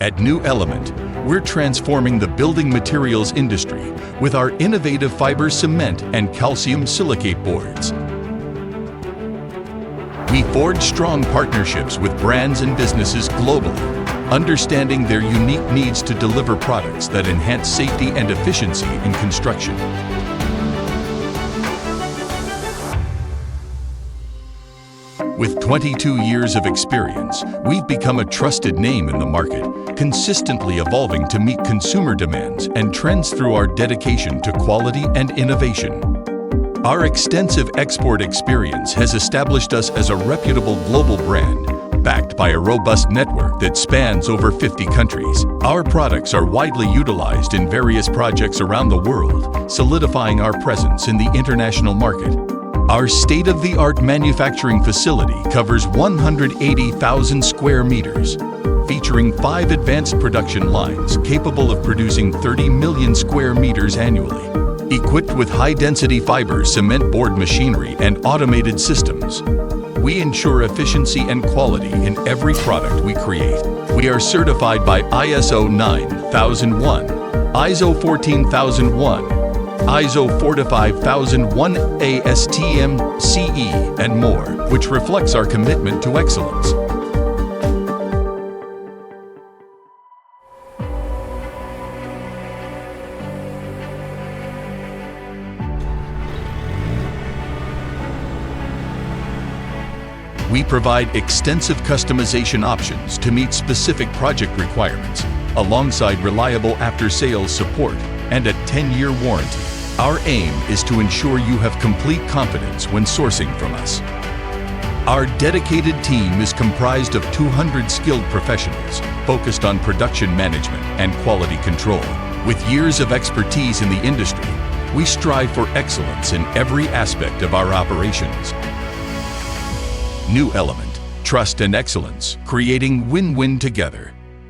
At New Element, we're transforming the building materials industry with our innovative fiber cement and calcium silicate boards. We forge strong partnerships with brands and businesses globally, understanding their unique needs to deliver products that enhance safety and efficiency in construction. With 22 years of experience, we've become a trusted name in the market, consistently evolving to meet consumer demands and trends through our dedication to quality and innovation. Our extensive export experience has established us as a reputable global brand, backed by a robust network that spans over 50 countries. Our products are widely utilized in various projects around the world, solidifying our presence in the international market. Our state-of-the-art manufacturing facility covers 180,000 square meters, featuring 5 advanced production lines capable of producing 30 million square meters annually. Equipped with high-density fiber cement board machinery and automated systems, we ensure efficiency and quality in every product we create. We are certified by ISO 9001, ISO 14001, ISO 45001, ASTM, CE, and more, which reflects our commitment to excellence. We provide extensive customization options to meet specific project requirements, alongside reliable after-sales support and a 10-year warranty. Our aim is to ensure you have complete confidence when sourcing from us. Our dedicated team is comprised of 200 skilled professionals focused on production management and quality control. With years of expertise in the industry, we strive for excellence in every aspect of our operations. New Element, trust and excellence, creating win-win together.